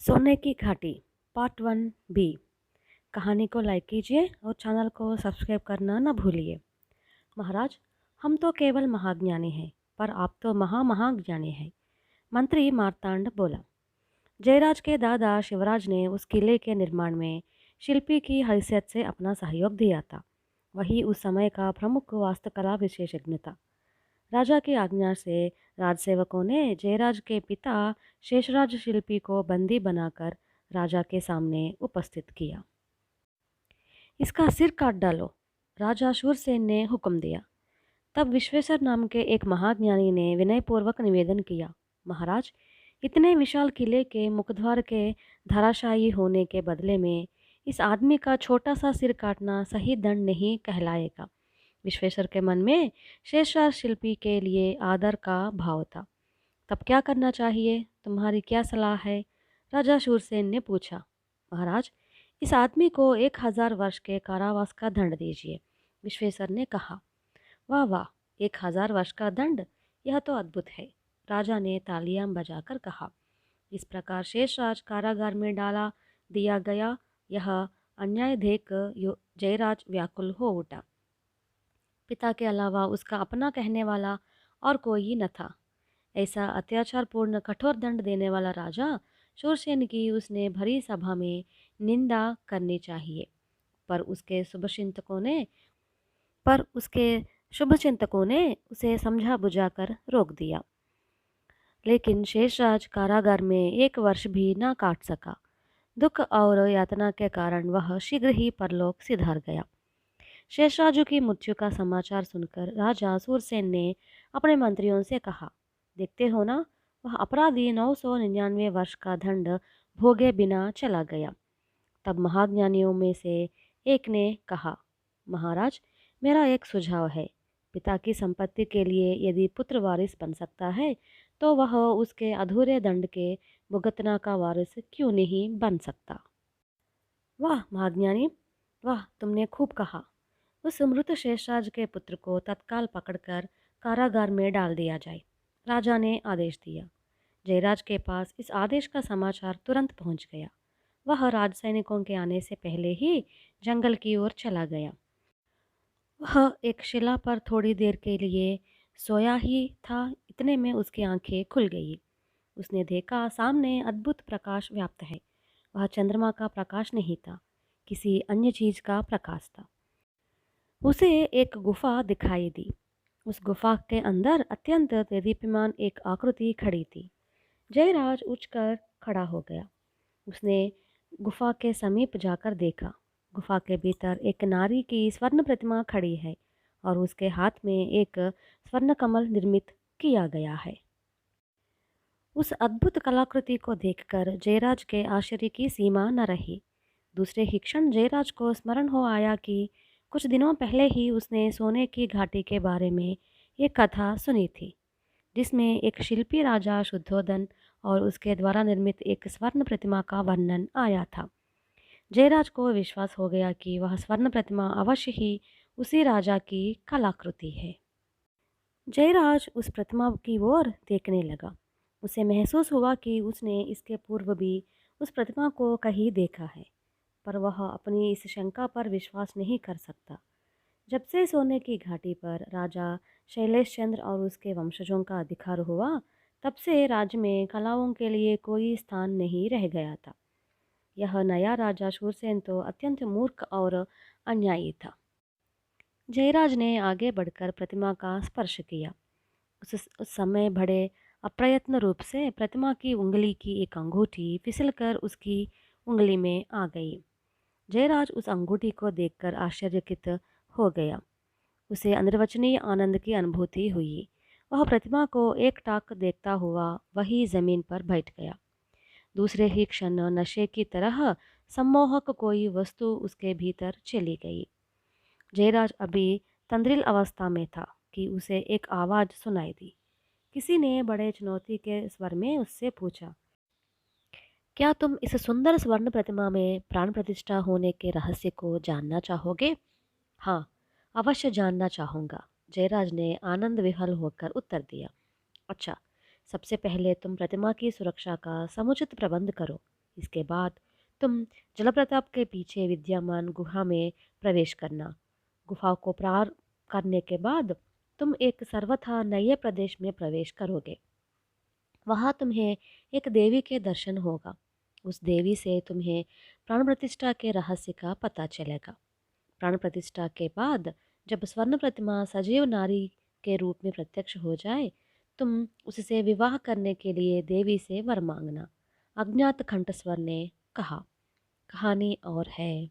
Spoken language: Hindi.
सोने की घाटी पार्ट 1 बी। कहानी को लाइक कीजिए और चैनल को सब्सक्राइब करना न भूलिए। महाराज, हम तो केवल महाज्ञानी हैं, पर आप तो महामहाज्ञानी हैं। मंत्री मार्तांड बोला। जयराज के दादा शिवराज ने उस किले के निर्माण में शिल्पी की हैसियत से अपना सहयोग दिया था। वही उस समय का प्रमुख वास्तुकला विशेषज्ञ था। राजा की आज्ञा से राजसेवकों ने जयराज के पिता शेषराज शिल्पी को बंदी बनाकर राजा के सामने उपस्थित किया। इसका सिर काट डालो, राजा शूरसेन ने हुक्म दिया। तब विश्वेश्वर नाम के एक महाज्ञानी ने विनयपूर्वक निवेदन किया, महाराज, इतने विशाल किले के मुखद्वार के धराशायी होने के बदले में इस आदमी का छोटा सा सिर काटना सही दंड नहीं कहलाएगा। विश्वेश्वर के मन में शेषराज शिल्पी के लिए आदर का भाव था। तब क्या करना चाहिए? तुम्हारी क्या सलाह है? राजा शूरसेन ने पूछा। महाराज, इस आदमी को 1000 वर्ष के कारावास का दंड दीजिए, विश्वेश्वर ने कहा। वाह वाह, 1000 वर्ष का दंड, यह तो अद्भुत है, राजा ने तालियां बजाकर कहा। इस प्रकार शेषराज कारागार में डाला दिया गया। यह अन्याय देख जयराज व्याकुल हो उठा। पिता के अलावा उसका अपना कहने वाला और कोई न था। ऐसा अत्याचारपूर्ण कठोर दंड देने वाला राजा शूरसेन की उसने भरी सभा में निंदा करनी चाहिए, पर उसके शुभचिंतकों ने उसे समझा बुझाकर रोक दिया। लेकिन शेषराज कारागार में 1 वर्ष भी न काट सका। दुख और यातना के कारण वह शीघ्र ही परलोक सिधार गया। शेषराजु की मृत्यु का समाचार सुनकर राजा सूरसेन ने अपने मंत्रियों से कहा, देखते हो ना, वह अपराधी 999 वर्ष का दंड भोगे बिना चला गया। तब महाज्ञानियों में से एक ने कहा, महाराज, मेरा एक सुझाव है। पिता की संपत्ति के लिए यदि पुत्र वारिस बन सकता है, तो वह उसके अधूरे दंड के भुगतना का वारिस क्यों नहीं बन सकता? वाह महाज्ञानी, वाह, तुमने खूब कहा। उस मृत शेषराज के पुत्र को तत्काल पकड़कर कारागार में डाल दिया जाए, राजा ने आदेश दिया। जयराज के पास इस आदेश का समाचार तुरंत पहुंच गया। वह राजसैनिकों के आने से पहले ही जंगल की ओर चला गया। वह एक शिला पर थोड़ी देर के लिए सोया ही था, इतने में उसकी आंखें खुल गई। उसने देखा सामने अद्भुत प्रकाश व्याप्त है। वह चंद्रमा का प्रकाश नहीं था, किसी अन्य चीज का प्रकाश था। उसे एक गुफा दिखाई दी। उस गुफा के अंदर अत्यंत दीप्यमान एक आकृति खड़ी थी। जयराज उठकर खड़ा हो गया। उसने गुफा के समीप जाकर देखा। गुफा के भीतर एक नारी की स्वर्ण प्रतिमा खड़ी है और उसके हाथ में एक स्वर्ण कमल निर्मित किया गया है। उस अद्भुत कलाकृति को देखकर जयराज के आश्चर्य की सीमा न रही। दूसरे ही क्षण जयराज को स्मरण हो आया कि कुछ दिनों पहले ही उसने सोने की घाटी के बारे में एक कथा सुनी थी, जिसमें एक शिल्पी राजा शुद्धोधन और उसके द्वारा निर्मित एक स्वर्ण प्रतिमा का वर्णन आया था। जयराज को विश्वास हो गया कि वह स्वर्ण प्रतिमा अवश्य ही उसी राजा की कलाकृति है। जयराज उस प्रतिमा की ओर देखने लगा। उसे महसूस हुआ कि उसने इसके पूर्व भी उस प्रतिमा को कहीं देखा है, पर वह अपनी इस शंका पर विश्वास नहीं कर सकता। जब से सोने की घाटी पर राजा शैलेश चंद्र और उसके वंशजों का अधिकार हुआ, तब से राज्य में कलाओं के लिए कोई स्थान नहीं रह गया था। यह नया राजा शूरसेन तो अत्यंत मूर्ख और अन्यायी था। जयराज ने आगे बढ़कर प्रतिमा का स्पर्श किया। उस समय बड़े अप्रयत्न रूप से प्रतिमा की उंगली की एक अंगूठी फिसलकर उसकी उंगली में आ गई। जयराज उस अंगूठी को देखकर आश्चर्यचकित हो गया। उसे अनिर्वचनीय आनंद की अनुभूति हुई। वह प्रतिमा को एकटाक देखता हुआ वही जमीन पर बैठ गया। दूसरे ही क्षण नशे की तरह सम्मोहक कोई वस्तु उसके भीतर चली गई। जयराज अभी तंद्रिल अवस्था में था कि उसे एक आवाज़ सुनाई दी। किसी ने बड़े चुनौती के स्वर में उससे पूछा, क्या तुम इस सुंदर स्वर्ण प्रतिमा में प्राण प्रतिष्ठा होने के रहस्य को जानना चाहोगे? हाँ, अवश्य जानना चाहूँगा, जयराज ने आनंद विह्वल होकर उत्तर दिया। अच्छा, सबसे पहले तुम प्रतिमा की सुरक्षा का समुचित प्रबंध करो। इसके बाद तुम जलप्रपात के पीछे विद्यमान गुहा में प्रवेश करना। गुफा को पार करने के बाद तुम एक सर्वथा नए प्रदेश में प्रवेश करोगे। वहां तुम्हें एक देवी के दर्शन होगा। उस देवी से तुम्हें प्राण प्रतिष्ठा के रहस्य का पता चलेगा। प्राण प्रतिष्ठा के बाद जब स्वर्ण प्रतिमा सजीव नारी के रूप में प्रत्यक्ष हो जाए, तुम उससे विवाह करने के लिए देवी से वर मांगना। अज्ञात कंठस्वर ने कहा। कहानी और है।